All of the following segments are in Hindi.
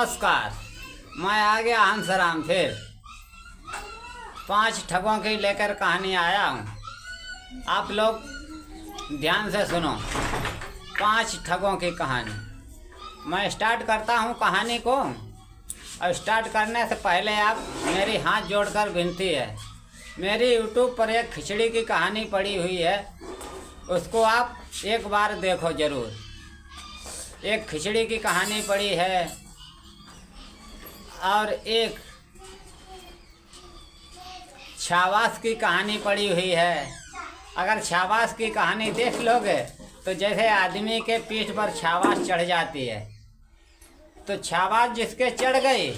नमस्कार। मैं आ गया हंसराम फिर 5 ठगों की लेकर कहानी आया हूँ। आप लोग ध्यान से सुनो। 5 ठगों की कहानी। मैं स्टार्ट करता हूँ कहानी को। और स्टार्ट करने से पहले आप मेरी हाथ जोड़कर विनती है, मेरी यूट्यूब पर एक खिचड़ी की कहानी पड़ी हुई है, उसको आप एक बार देखो ज़रूर। एक खिचड़ी की कहानी पड़ी है और एक छावास की कहानी पड़ी हुई है। अगर छावास की कहानी देख लोगे तो जैसे आदमी के पीठ पर छावास चढ़ जाती है, तो छावास जिसके चढ़ गई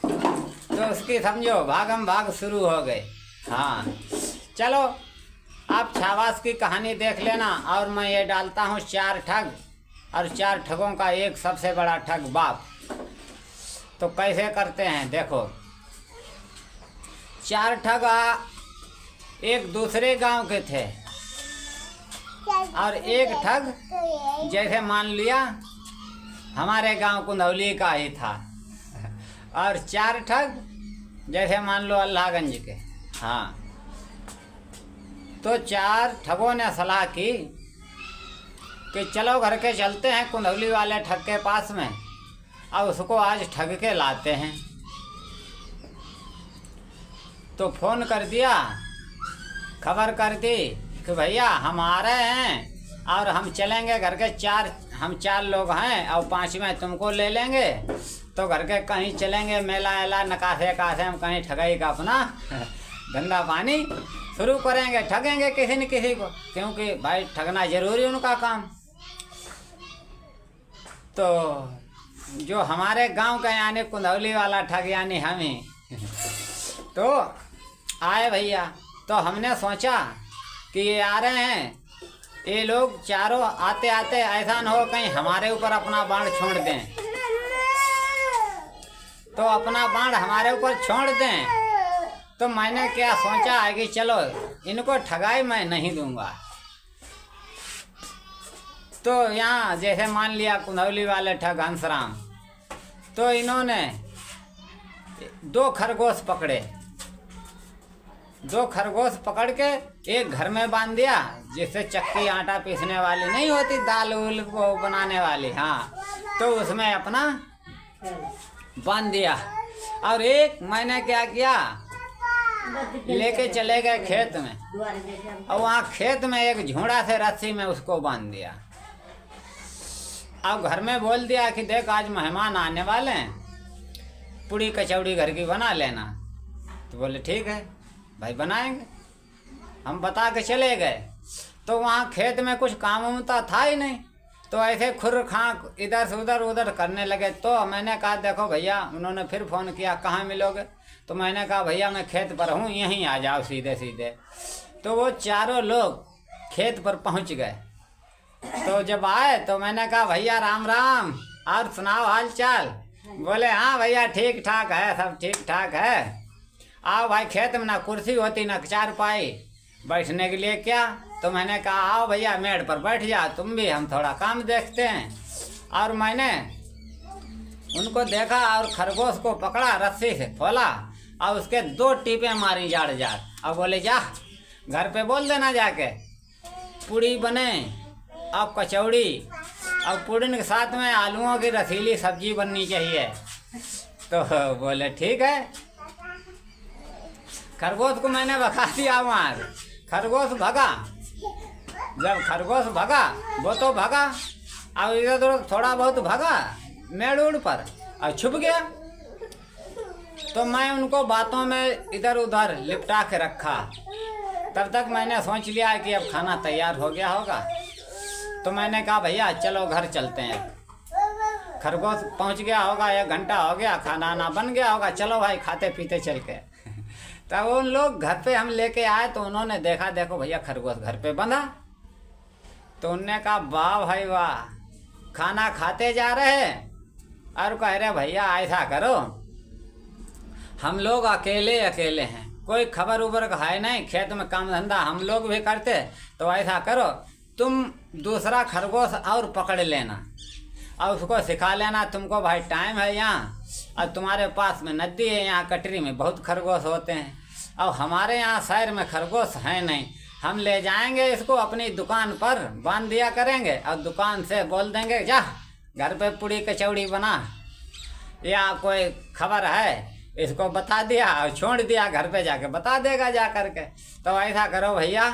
तो उसकी समझो भागम भाग शुरू हो गई। हाँ, चलो आप छावास की कहानी देख लेना। और मैं ये डालता हूँ 4 ठग, और 4 ठगों का एक सबसे बड़ा ठग बाप। तो कैसे करते हैं देखो। 4 ठग एक दूसरे गांव के थे, और एक ठग जैसे मान लिया हमारे गांव कुंदौली का ही था, और 4 ठग जैसे मान लो अल्लाहगंज के। हाँ, तो 4 ठगों ने सलाह की कि चलो घर के चलते हैं कुंदौली वाले ठग के पास में, और उसको आज ठग के लाते हैं। तो फ़ोन कर दिया, खबर कर दी कि भैया हम आ रहे हैं और हम चलेंगे घर के हम 4 लोग हैं और 5वें तुमको ले लेंगे। तो घर के कहीं चलेंगे, मेला एला नकाशे कासे हम कहीं ठगाई का अपना धंधा पानी शुरू करेंगे, ठगेंगे किसी न किसी को, क्योंकि भाई ठगना जरूरी उनका काम। तो जो हमारे गांव का यानी कुंदौली वाला ठग यानी हम ही तो आए भैया। तो हमने सोचा कि ये आ रहे हैं, ये लोग चारों आते आते ऐसा न हो कहीं हमारे ऊपर अपना बाण छोड़ दें। तो अपना बाण हमारे ऊपर छोड़ दें, तो मैंने क्या सोचा है कि चलो इनको ठगाई मैं नहीं दूंगा। तो यहाँ जैसे मान लिया कुंदौली वाले ठग हंसराम, तो इन्होंने 2 खरगोश पकड़े। 2 खरगोश पकड़ के एक घर में बांध दिया, जिससे चक्की आटा पीसने वाली नहीं होती, दाल उल को बनाने वाली। हाँ, तो उसमें अपना बांध दिया। और एक मैंने क्या किया, लेके चले गए खेत में, और वहाँ खेत में एक झूड़ा से रस्सी में उसको बांध दिया। अब घर में बोल दिया कि देख आज मेहमान आने वाले हैं, पूड़ी कचौड़ी घर की बना लेना। तो बोले ठीक है भाई बनाएंगे। हम बता के चले गए। तो वहाँ खेत में कुछ काम उमता था ही नहीं, तो ऐसे खुर खां इधर से उधर करने लगे। तो मैंने कहा देखो भैया, उन्होंने फिर फ़ोन किया कहाँ मिलोगे। तो मैंने कहा भैया मैं खेत पर हूँ, यहीं आ जाओ सीधे सीधे। तो वो चारों लोग खेत पर पहुँच गए। तो जब आए तो मैंने कहा भैया राम राम, और सुनाओ हाल चाल। बोले हाँ भैया ठीक ठाक है, सब ठीक ठाक है। आओ भाई, खेत में ना कुर्सी होती ना चारपाई बैठने के लिए क्या। तो मैंने कहा आओ भैया मेड़ पर बैठ जाओ तुम भी, हम थोड़ा काम देखते हैं। और मैंने उनको देखा और खरगोश को पकड़ा, रस्सी से खोला और उसके 2 टीपे मारी जाड़ जाड़। और बोले जा घर पे बोल देना जाके पूड़ी बने और कचौड़ी, और पूड़ी के साथ में आलूओं की रसीली सब्जी बननी चाहिए। तो बोले ठीक है। खरगोश को मैंने भगा दिया मार। खरगोश भगा। जब खरगोश भगा वो तो भगा, और इधर उधर थोड़ा बहुत भगा मेड़ उड़ पर और छुप गया। तो मैं उनको बातों में इधर उधर लिपटा के रखा। तब तक मैंने सोच लिया कि अब खाना तैयार हो गया होगा। तो मैंने कहा भैया चलो घर चलते हैं। खरगोश पहुंच गया होगा, 1 घंटा हो गया, खाना ना बन गया होगा, चलो भाई खाते पीते चल के। तब उन लोग घर पे हम लेके आए तो उन्होंने देखा देखो भैया खरगोश घर पे बंधा। तो उनने कहा वाह भाई वाह, खाना खाते जा रहे और कह रहे भैया ऐसा करो, हम लोग अकेले हैं, कोई खबर उबर का है नहीं, खेत में काम धंधा हम लोग भी करते। तो ऐसा करो तुम दूसरा खरगोश और पकड़ लेना और उसको सिखा लेना, तुमको भाई टाइम है यहाँ, और तुम्हारे पास में नदी है, यहाँ कटरी में बहुत खरगोश होते हैं, और हमारे यहाँ शहर में खरगोश हैं नहीं। हम ले जाएंगे इसको अपनी दुकान पर बांध दिया करेंगे, और दुकान से बोल देंगे जा घर पे पूड़ी कचौड़ी बना, या कोई खबर है इसको बता दिया और छोड़ दिया, घर पे जाके बता देगा जा करके। तो ऐसा करो भैया,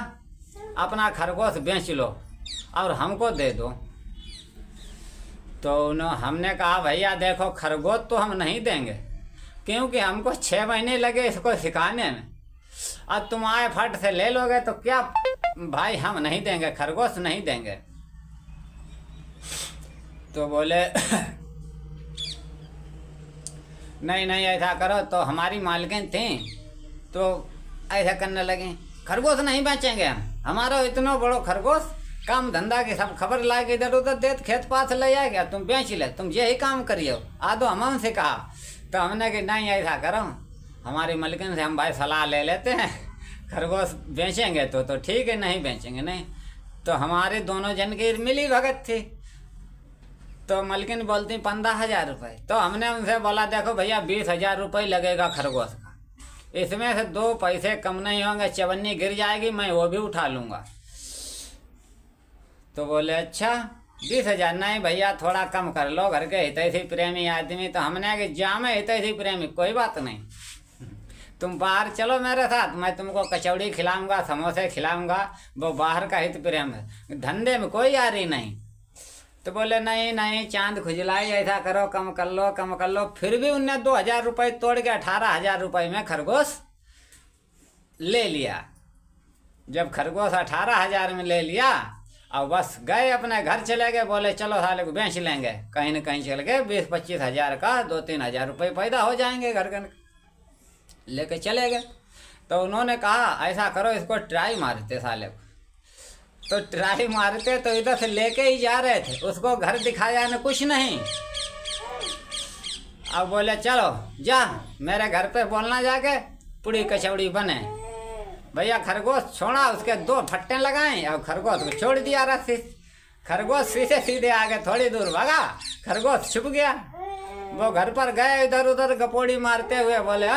अपना खरगोश बेच लो और हमको दे दो। तो हमने कहा भैया देखो, खरगोश तो हम नहीं देंगे, क्योंकि हमको 6 महीने लगे इसको सिखाने में, अब तुम आए फट से ले लोगे तो क्या भाई, हम नहीं देंगे, खरगोश नहीं देंगे। तो बोले नहीं नहीं ऐसा करो। तो हमारी मालकिन थी तो ऐसा करने लगे, खरगोश नहीं बेचेंगे हम, हमारा इतना बड़ो खरगोश, काम धंधा की सब खबर ला के इधर उधर देख खेत पास ले आएगा, तुम बेच ले, तुम यही काम करियो। आदो हम से कहा, तो हमने कि नहीं ऐसा करो, हमारी मालकिन से हम भाई सलाह ले लेते हैं, खरगोश बेचेंगे तो ठीक है, नहीं बेचेंगे नहीं। तो हमारे दोनों जन की मिली भगत थी। तो मालकिन बोलती 15,000 रुपये। तो हमने उनसे बोला देखो भैया 20,000 रुपये लगेगा खरगोश का, इसमें से 2 पैसे कम नहीं होंगे, चवन्नी गिर जाएगी मैं वो भी उठा लूँगा। तो बोले अच्छा 20,000 नहीं भैया थोड़ा कम कर लो, घर के हितैषी प्रेमी आदमी। तो हमने कि जामे हितैषी प्रेमी कोई बात नहीं, तुम बाहर चलो मेरे साथ, मैं तुमको कचौड़ी खिलाऊंगा, समोसे खिलाऊंगा, वो बाहर का हित प्रेम है, धंधे में कोई यारी नहीं। तो बोले नहीं नहीं चांद खुजलाई, ऐसा करो कम कर लो कम कर लो। फिर भी उनने 2,000 रुपये तोड़ के 18,000 रुपये में खरगोश ले लिया। जब खरगोश 18,000 में ले लिया और बस गए अपने घर चले गए, बोले चलो साले को बेच लेंगे, कहीं न कहीं चल गए, 20-25 हज़ार का 2-3 हज़ार रुपये पैदा हो जाएंगे घर के, लेके चले गए। तो उन्होंने कहा ऐसा करो इसको ट्राई मारते साले को। तो ट्राई मारते तो इधर से लेके ही जा रहे थे, उसको घर दिखाया न कुछ नहीं। अब बोले चलो जा मेरे घर पे बोलना जाके पूड़ी कचौड़ी बने। भैया खरगोश छोड़ा, उसके 2 फट्टे लगाए और खरगोश को छोड़ दिया रस्सी। खरगोश सीधे सीधे आगे थोड़ी दूर भागा, खरगोश छुप गया। वो घर पर गए, इधर उधर गपोड़ी मारते हुए बोले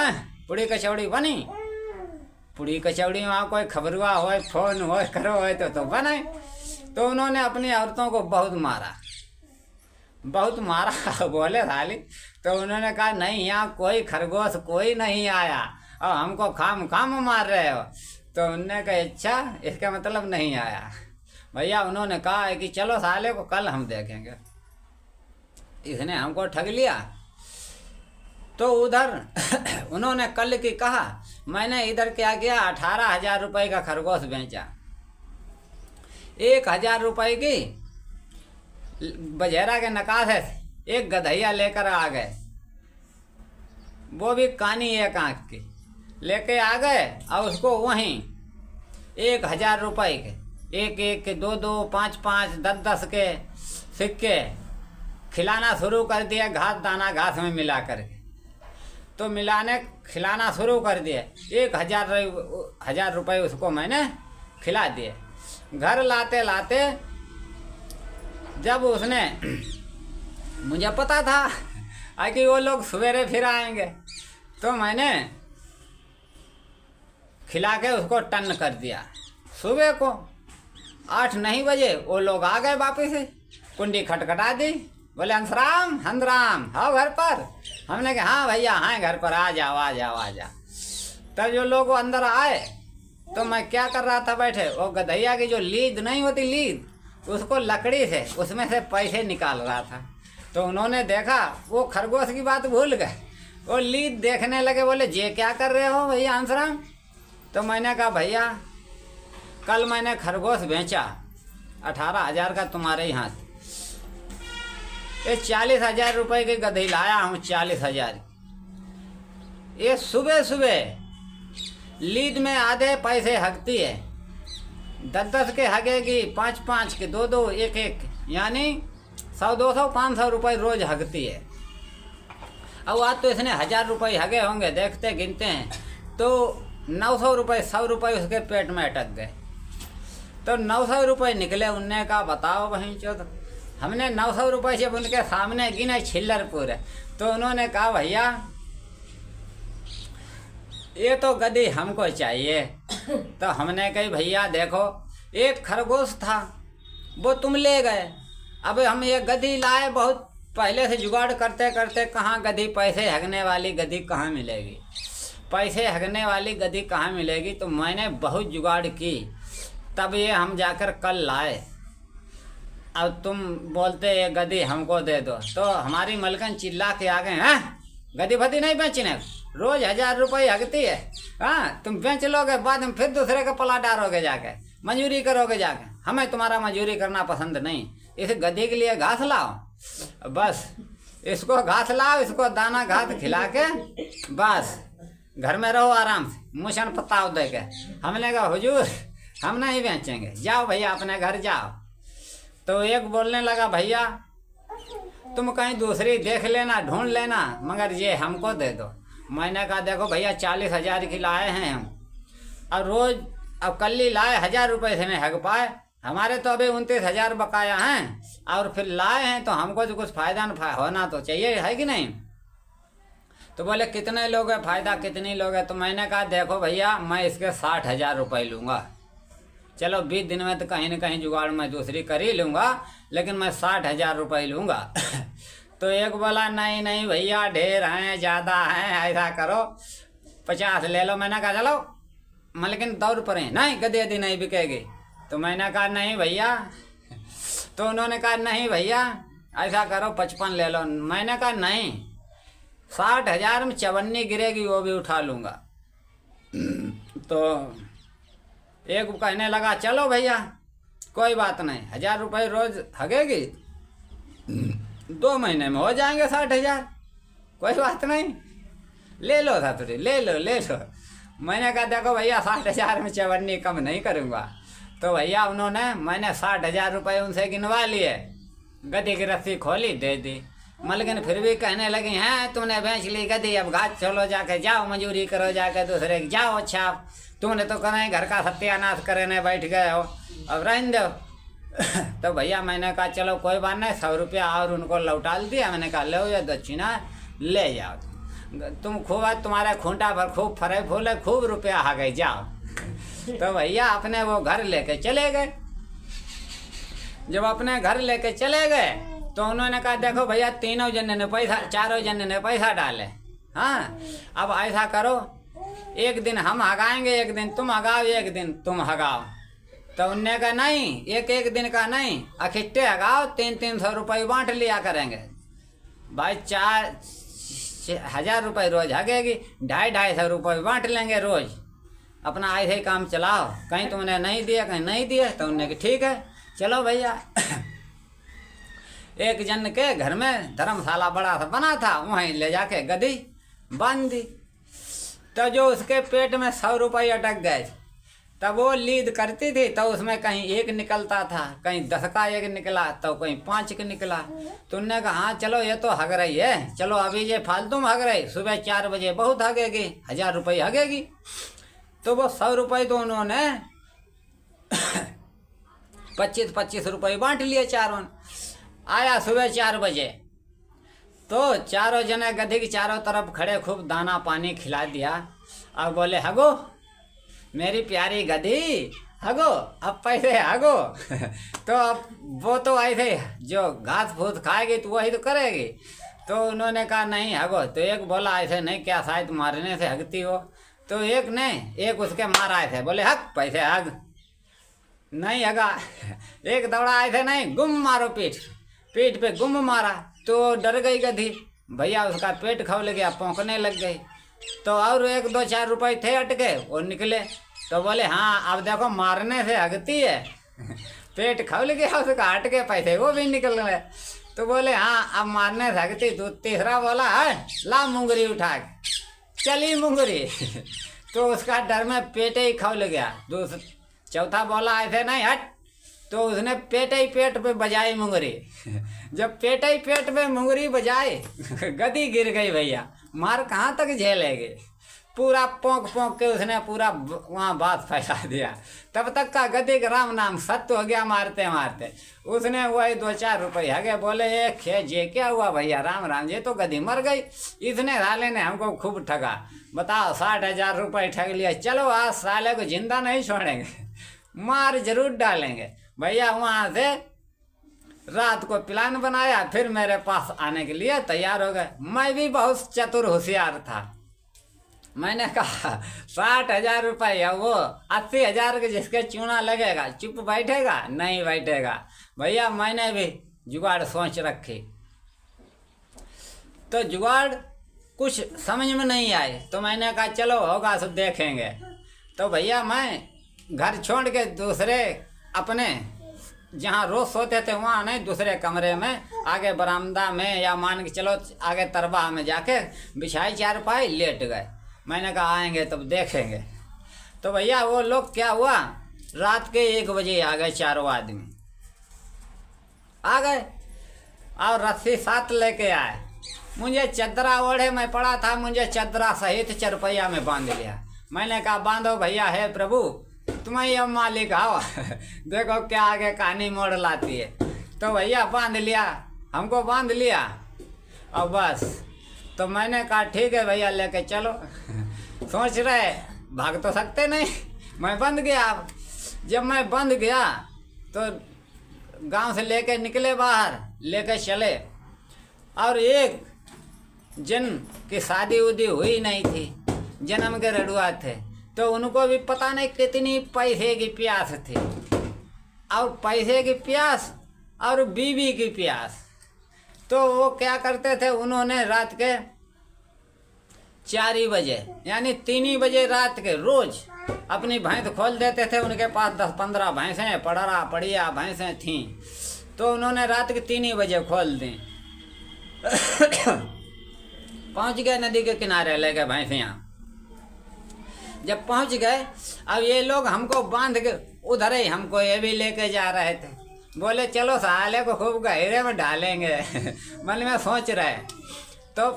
पूड़ी कचौड़ी बनी। पूड़ी कचौड़ी वहाँ कोई खबरुआ हो, फोन हो करो हो तो बने। तो उन्होंने अपनी औरतों को बहुत मारा बोले साली। तो उन्होंने कहा नहीं यहाँ कोई खरगोश कोई नहीं आया और हमको खाम मार रहे हो। तो उन्होंने कहा अच्छा इसका मतलब नहीं आया। भैया उन्होंने कहा है कि चलो साले को कल हम देखेंगे, इसने हमको ठग लिया। तो उधर उन्होंने कल की कहा, मैंने इधर क्या किया 18,000 रुपये का खरगोश बेचा, 1,000 रुपये की बजेरा के नकाशे से एक गधैया लेकर आ गए, वो भी कानी एक आँख की लेके आ गए और उसको वहीं 1,000 रुपये के एक के 2-2 5-5 10-10 के सिक्के खिलाना शुरू कर दिया, घास दाना घास में मिला करके। तो खिलाना शुरू कर दिए, 1,000 रुपये उसको मैंने खिला दिए। घर लाते लाते जब उसने मुझे पता था कि वो लोग सवेरे फिर आएंगे, तो मैंने खिला के उसको टन कर दिया। सुबह को 8 नहीं बजे वो लोग आ गए वापिस, कुंडी खटखटा दी, बोले हंसराम हाँ घर पर। हमने कहा हाँ भैया हाँ घर पर, आ जाओ। तब जो लोग अंदर आए तो मैं क्या कर रहा था बैठे, वो गधैया की जो लीद नहीं होती लीद, उसको लकड़ी से उसमें से पैसे निकाल रहा था। तो उन्होंने देखा, वो खरगोश की बात भूल गए, वो लीद देखने लगे, बोले ये क्या कर रहे हो भैया हंसराम। तो मैंने कहा भैया कल मैंने खरगोश बेचा 18,000 का तुम्हारे यहाँ, ये 40,000 रुपये की गधई लाया हूँ, 40,000। ये सुबह सुबह लीद में आधे पैसे हकती है, 10-10 के हगेगी, 5-5 के 2-2 1-1, यानी 100-200-500 रुपये रोज हगती है। अब आज तो इसने 1,000 रुपये हगे होंगे, देखते गिनते हैं तो 900 रुपये 100 रुपये उसके पेट में अटक गए। तो 900 रुपये निकले। उनने कहा बताओ वहीं चौथ, हमने 900 रुपये जब उनके सामने गिने छिल्लर पूरे, तो उन्होंने कहा भैया ये तो गधी हमको चाहिए। तो हमने कही भैया देखो एक खरगोश था वो तुम ले गए, अब हम ये गधी लाए, बहुत पहले से जुगाड़ करते करते कहाँ गधी, पैसे हगने वाली गधी कहाँ मिलेगी, पैसे हगने वाली गधी कहाँ मिलेगी। तो मैंने बहुत जुगाड़ की, तब ये हम जाकर कल लाए। अब तुम बोलते ये गधी हमको दे दो। तो हमारी मलकन चिल्ला के आ गए, हैं गधी फदी नहीं बेचने, रोज 1000 रुपये हगती है, हाँ तुम बेच लोगे, बाद में फिर दूसरे का पला डारोगे, जाके मजूरी करोगे जाके, हमें तुम्हारा मजूरी करना पसंद नहीं, इस गधी के लिए घास लाओ, बस इसको घास लाओ, इसको दाना घास खिला के बस घर में रहो आराम से, मुशन पत्ता दे के। हमने कहा हुजूर हम नहीं बेचेंगे, जाओ भैया अपने घर जाओ। तो एक बोलने लगा भैया तुम कहीं दूसरी देख लेना, ढूंढ लेना, मगर ये हमको दे दो। मैंने कहा देखो भैया 40,000 की लाए हैं हम, और रोज अब कल ही लाए 1000 रुपये से नहीं हग पाए, हमारे तो अभी 29,000 बकाया हैं, और फिर लाए हैं तो हमको तो कुछ फ़ायदा न होना तो चाहिए, है कि नहीं। तो बोले कितने लोग हैं, फ़ायदा कितनी लोग हैं। तो मैंने कहा देखो भैया मैं इसके 60,000 रुपये लूँगा, चलो 20 दिन में तो कहीं ना कहीं जुगाड़ मैं दूसरी कर ही लूँगा, लेकिन मैं 60,000 रुपये लूँगा। तो एक बोला नहीं नहीं भैया ढेर हैं, ज़्यादा हैं, ऐसा करो 50 ले लो। मैंने कहा चलो लेकिन दौड़ पड़े, नहीं गधी गधी नहीं बिकेगी। तो मैंने कहा नहीं भैया, तो उन्होंने कहा नहीं भैया ऐसा करो 55 ले लो। मैंने कहा नहीं 60,000 में चवन्नी गिरेगी वो भी उठा लूँगा। तो एक कहने लगा चलो भैया कोई बात नहीं, 1000 रुपये रोज हगेगी, 2 महीने में हो जाएंगे 60,000, कोई बात नहीं, ले लो था थोड़ी, ले लो ले लो। मैंने कहा देखो भैया 60,000 में चवन्नी कम नहीं करूँगा। तो भैया उन्होंने, मैंने 60,000 रुपये उनसे गिनवा लिए, गधी की रस्सी खोली दे दी। मलकिन फिर भी कहने लगी हैं तुमने बेच ली गधी, अब घाट चलो जाके, जाओ मजूरी करो जाके दूसरे की, जाओ अच्छा तुमने तो कहना घर का सत्यानाश करे नहीं बैठ गए हो, अब रहने दो। तो भैया मैंने कहा चलो कोई बात नहीं, 100 रुपया और उनको लौटा दिया। मैंने कहा लो ये दक्षिणा ले जाओ, तुम खूब तुम्हारे खूंटा पर खूब फरे फूले, खूब रुपया आ गए, जाओ। तो भैया अपने वो घर लेके चले गए। जब अपने घर लेके चले गए तो उन्होंने कहा देखो भैया तीनों जने ने पैसा, चारों जने ने पैसा डाले, हाँ अब ऐसा करो एक दिन हम हगाएंगे, एक दिन तुम हगाओ, एक दिन तुम हगाओ। तो उनने कहा नहीं, एक दिन का नहीं, इकट्ठे हगाओ, 300 रुपये बांट लिया करेंगे भाई, 4,000 रुपये रोज हगेगी, 250 रुपये बांट लेंगे रोज, अपना ऐसे ही काम चलाओ, कहीं तुमने नहीं दिया कहीं नहीं दिया। तो उनने कहा ठीक है चलो भैया। एक जन के घर में धर्मशाला बड़ा सा बना था, वहीं ले जाके गधी बांध दी। तो जो उसके पेट में 100 रुपये अटक गए, तब वो लीद करती थी, तो उसमें कहीं 1 निकलता था, कहीं 10 का 1 निकला, तो कहीं 5 का निकला। तो उनने कहा हाँ चलो ये तो हग रही है, चलो अभी ये फालतू में हग रही, सुबह 4 बजे बहुत हगेगी, 1000 रुपये हगेगी। तो वो 100 रुपये तो उन्होंने 25-25 रुपये बांट लिए चारों। आया सुबह 4 बजे, तो चारों जने गधी की चारों तरफ खड़े, खूब दाना पानी खिला दिया। अब बोले हगो मेरी प्यारी गधी, हगो अब पैसे हगो। तो अब वो तो ऐसे जो घास फूस खाएगी तो वही तो करेगी। तो उन्होंने कहा नहीं हगो। तो एक बोला ऐसे नहीं, क्या शायद मारने से हगती हो। तो एक ने एक उसके मारा आए थे, बोले हग पैसे हग, नहीं हगा। एक दौड़ा आए थे, नहीं गुम मारो, पीठ पे गुम मारा। तो डर गई गधी, भैया उसका पेट खौल गया, पौंकने लग गई। तो और 1-2-4 रुपये थे अटके, वो निकले। तो बोले हाँ अब देखो मारने से हगती है, पेट खौल गया उसका, अटके पैसे वो भी निकल गए। तो बोले हाँ अब मारने से हगती। तो तीसरा बोला है ला मुंगरी उठा के, चली मुंगरी। तो उसका डर में पेट ही खौल गया। चौथा बोला ऐसे नहीं हट, तो उसने पेट ही पेट पे बजाई मुंगरी। जब पेट ही पेट पे मुंगरी बजाए, गधी गिर गई भैया, मार कहाँ तक झेलेगी। पूरा पोंक पोंक के उसने पूरा वहाँ बात फैला दिया। तब तक का गधे का राम नाम सत्य हो गया मारते मारते। उसने वही 2-4 रुपये हगे बोले ये खे जे क्या हुआ भैया राम राम, ये तो गधी मर गई। इसने साले ने हमको खूब ठगा। बताओ 60,000 रुपये ठग लिया। चलो आज साले को जिंदा नहीं छोड़ेंगे, मार जरूर डालेंगे। भैया वहाँ से रात को प्लान बनाया, फिर मेरे पास आने के लिए तैयार हो गए। मैं भी बहुत चतुर होशियार था। मैंने कहा 60,000 रुपये वो 80,000 के जिसके चूना लगेगा चुप बैठेगा नहीं बैठेगा। भैया मैंने भी जुगाड़ सोच रखी, तो जुगाड़ कुछ समझ में नहीं आए, तो मैंने कहा चलो होगा सब देखेंगे। तो भैया मैं घर छोड़ के दूसरे अपने जहाँ रोज सोते थे वहाँ नहीं, दूसरे कमरे में आगे बरामदा में या मान के चलो आगे तरबा में जाके बिछाई चारपाई लेट गए। मैंने कहा आएंगे तब देखेंगे। तो भैया वो लोग क्या हुआ, रात के 1 बजे आ गए, 4 आदमी आ गए और रस्सी साथ लेके आए। मुझे चदरा ओढ़े मैं पड़ा था, मुझे चदरा सहित चरपैया में बांध लिया। मैंने कहा बांधो भैया, है प्रभु तुम्हें अब मालिक आओ देखो क्या आगे कहानी मोड़ लाती है। तो भैया बांध लिया, हमको बांध लिया और बस। तो मैंने कहा ठीक है भैया लेके चलो। सोच रहे भाग तो सकते नहीं, मैं बंद गया। जब मैं बंद गया तो गांव से लेके निकले बाहर, लेके चले और एक जन की शादी उदी हुई नहीं थी, जन्म के रड़ुआ थे, तो उनको भी पता नहीं कितनी पैसे की प्यास थी, और पैसे की प्यास और बीवी की प्यास। तो वो क्या करते थे, उन्होंने रात के 4 बजे यानी 3 बजे रात के रोज अपनी भैंस खोल देते थे। उनके पास 10-15 भैंसें पड़िया भैंसें थीं, तो उन्होंने रात के 3 बजे खोल दी। पहुंच गए नदी के किनारे, ले गए भैंसियाँ। जब पहुंच गए, अब ये लोग हमको बांध के उधर ही हमको ये भी लेके जा रहे थे। बोले चलो साले को खूब गहरे में डालेंगे मन में सोच रहे। तो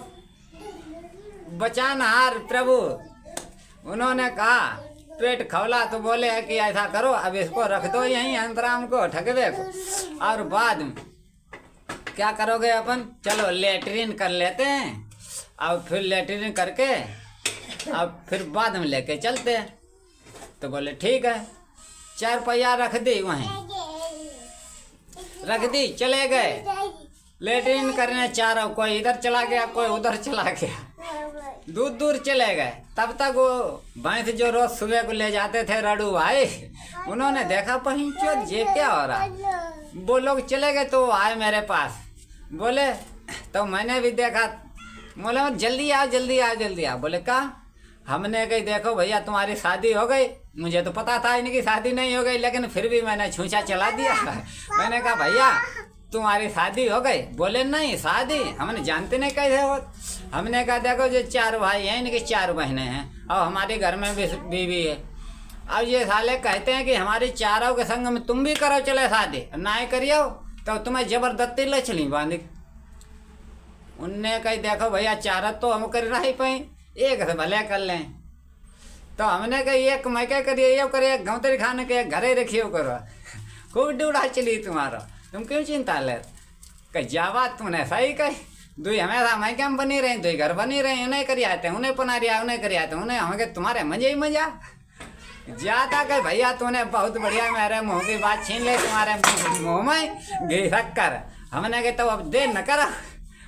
बचानहार प्रभु उन्होंने कहा पेट खौला, तो बोले है कि ऐसा करो अब इसको रख दो यहीं अंतराम को ठगवे को, और बाद में क्या करोगे अपन, चलो लेटरिन कर लेते हैं और फिर लेटरिन करके अब फिर बाद में लेके चलते हैं। तो बोले ठीक है, 4 पहिया रख दी, वहीं रख दी, चले गए लेटरिन करने। चारों कोई इधर चला गया, कोई उधर चला गया, दूर दूर चले गए। तब तक वो भैंस जो रोज सुबह को ले जाते थे रड़ू भाई, उन्होंने देखा पहुंचो ये क्या हो रहा। वो लोग चले गए तो आए मेरे पास, बोले तो मैंने भी देखा, बोले जल्दी आओ जल्दी आओ जल्दी आओ। बोले कहा, हमने कही देखो भैया तुम्हारी शादी हो गई। मुझे तो पता था इनकी शादी नहीं हो गई, लेकिन फिर भी मैंने छूछा चला दिया। मैंने कहा भैया तुम्हारी शादी हो गई। बोले नहीं शादी हमने जानते नहीं कैसे हो। हमने कहा देखो जो 4 भाई हैं, इनकी 4 बहनें हैं और हमारे घर में भी बीवी है। अब ये साले कहते हैं कि हमारी चारों के संग में तुम भी करो चले शादी, ना करियो तो तुम्हें जबरदस्ती ले चली बांधी। उनने कही देखो भैया 4 तो हम कर रही पाई, एक से भले कर लें। तो हमने कही एक मैं क्या करिए, ये करिए गौतरी खाने के घरे रखियो करो। खूब डूढ़ा चली तुम्हारा, तुम क्यों चिंता ले। कही जावा तुमने सही कही, दुई हमेशा मैं क्या बनी रही, दुई घर बनी रही, उन्हें करी आते उन्हें पना रिया उन्हें करी आते उन्हें, हमें तुम्हारे मजे ही मजा जाता। कह भैया तूने बहुत बढ़िया मेरे मुँह की बात छीन ले, तुम्हारे मुँह में घी शक्कर। हमने कहा तो अब देर न करो,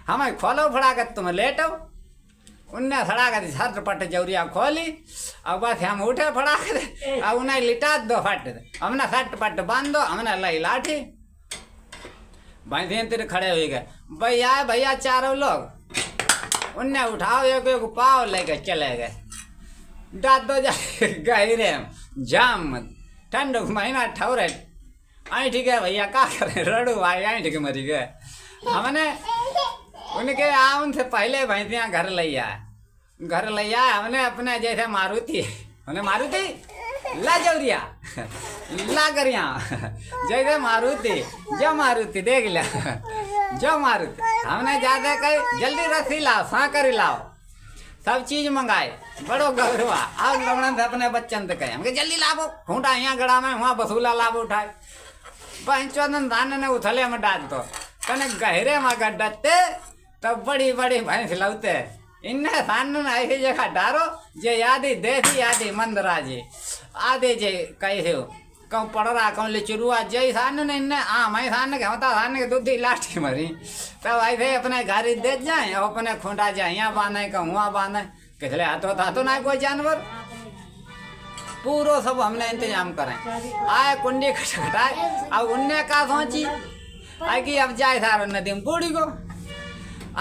हमें खोलो फड़ा कर तुम लेटो। उनने फड़ा कर झट पट जौरिया खोली और बस हम उठे फड़ा कर और उन्हें लिटा दो फट, हमने सट पट बांध दो, हमने लाई लाठी। भैंसियाँ तेरे खड़े हो गए, भैया भैया 4 लोग। उनने उठाओ एक पाव लेके चले गए, डाल दो जाए गहरे जाम ठंड महीना ठौरे। आई ठीक है भैया क्या करें, रड़ू भाई आई ठीक मरी गए। हमने उनके उनसे पहले भैंसियाँ घर ले आए हमने अपने जैसे मारुति, उन्हें मारुति ला जौरिया ला करिया जैसे मारुति जो मारुति देख लिया जो मारुति। हमने ज्यादा कही जल्दी रस्सी लाओ, सांकरी लाओ। सब चीज मंगाए, बड़ो गौरवा। अब लवणन से अपने बच्चन से कहे हमके जल्दी लाभो खूंटा यहाँ गड़ा में वहाँ बसूला लाभ उठाए। पंचोदन धान ने उथले में डाल दो कने गहरे में गड्ढते तब बड़ी बड़ी भैंस लौते। इन्ने धान ऐसी जगह डारो जे यादी देसी यादी मंदराजी आधे जे कैसे कहूँ पड़ रहा कहूँ लिचुरुआ जय धान ने इन्ने मैं धान के हमता धान के दूधी लाठी मरी तब ऐसे अपने घर दे जाए और अपने खूंटा जाए यहाँ बांधे कहूँ वहाँ बांधे किसले हाथों ना कोई जानवर पूरो सब हमने इंतजाम करें। आए कुंडी खटखटाए अब उनने का सोची आई कि अब जाए सारो नदी में बूढ़ी को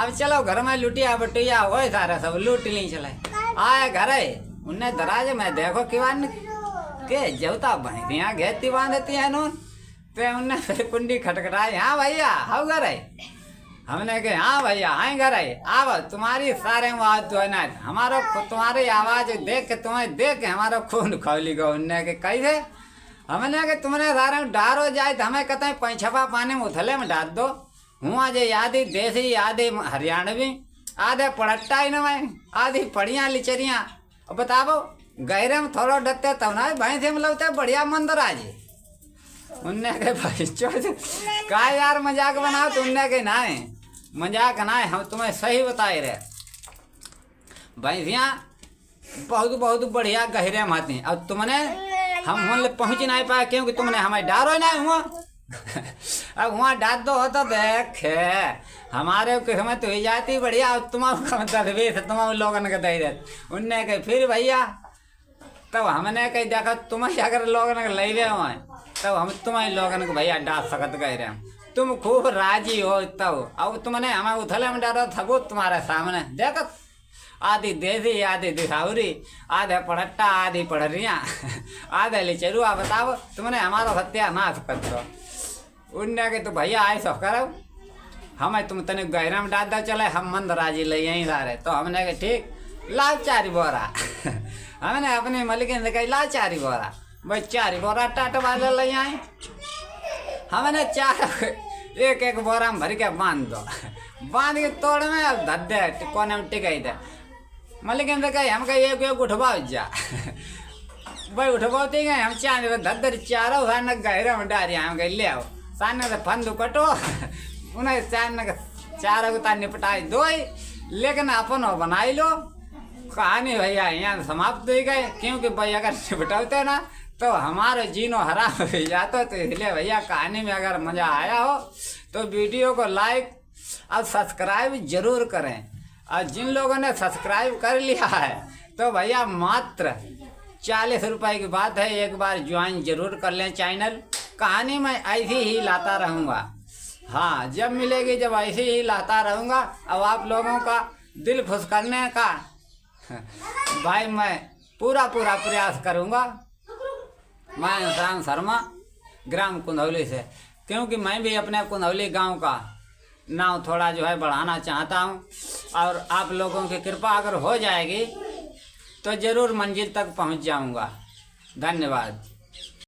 अब चलो घर में लुटिया बटिया हो सारा सब लूट ली चले। आए घर उनने दराज में देखो किवान के जवता भैंसियाँ घेती बांधती है नून तो उनने फिर कुंडी खटखटाई। हाँ भैया हाउ घर है हमने कहा हाँ भैया हाँ घर है अब तुम्हारी सारे आवाज तो है ना हमारा तुम्हारी आवाज देख के तुम्हें देख के हमारा खून खौली गो। उनने के कैसे हमने के तुमने सारे डारो जाए तो हमें कहते हैं पैछपा पानी में उथले में डाल दो हुआ जे आधी देसी आधी हरियाणवी आधे पड़ट्टा ही न आधी पड़ियाँ लिचरियाँ। अब बताओ गहरे में थोड़ा डरते तब ना भैंस में लगते बढ़िया मंदिर आज। उनने के भाई का यार मजाक बनाओ तो उनने के ना मजाक ना हम तुम्हें सही बताए रहे भैंसियाँ बहुत बहुत बढ़िया गहरे में आती। अब तुमने हम वहाँ पहुँच नहीं पाए क्योंकि तुमने हमें डारो ना हुआ अब वहाँ डाल दो हो तो देख हमारे किस्मत हुई जाती बढ़िया। अब तुम्हारा तस्वीर तुम लोगन के दे देते उनने के फिर भैया तब हमने कही देखा तुम्हें अगर लोगन के ले रहे हो तब हम तुम्हारे लोगन को भैया डाल सकत गए रहे तुम खूब राजी हो तब अब तुमने हमें उथले में डालो थको तुम्हारे सामने देखो आधी देसी आधी दिखावरी आधे पड़ट्टा आधी पड़रियाँ आधे लिचरुआ। बताओ तुमने हमारा सत्यानाश कर दो। उनने के तो भैया आए सब करो हमें तुम तनिक गहरा में डाल दो चले हम मंदराजी ले यहीं सारे तो हमने के ठीक लाल 4 बोरा हमने अपनी मलिकिन से कही लाल 4 बोरा भाई 4 बोरा टाट वाले ले आए। हमने 4 एक बोरा में भर के बांध दो बांध के तोड़ में अब धद्दे कोने में टिकाई दे मलिकिन से कही हम कही एक उठवाओ जा भाई उठवाते गए हम 4 धद्दर चारों सामने गहरे में डाल हम कही ले आओ सामने से फंद कटो उन्हें सामने 4 को निपटाई दो लेकिन अपन हो बनाई लो कहानी भैया यहाँ समाप्त हो गए क्योंकि भाई अगर निपटाते ना तो हमारा जीनो हराम हो जाता। तो इसलिए भैया कहानी में अगर मज़ा आया हो तो वीडियो को लाइक और सब्सक्राइब जरूर करें और जिन लोगों ने सब्सक्राइब कर लिया है तो भैया मात्र 40 रुपए की बात है एक बार ज्वाइन जरूर कर लें चैनल। कहानी मैं ऐसी ही लाता रहूँगा हाँ जब मिलेगी जब ऐसे ही लाता रहूँगा। अब आप लोगों का दिल खुश करने का भाई मैं पूरा प्रयास करूँगा। मैं इंसान शर्मा ग्राम कुंदौली से क्योंकि मैं भी अपने कुंदौली गांव का नाम थोड़ा जो है बढ़ाना चाहता हूं और आप लोगों की कृपा अगर हो जाएगी तो ज़रूर मंजिल तक पहुंच जाऊंगा। धन्यवाद।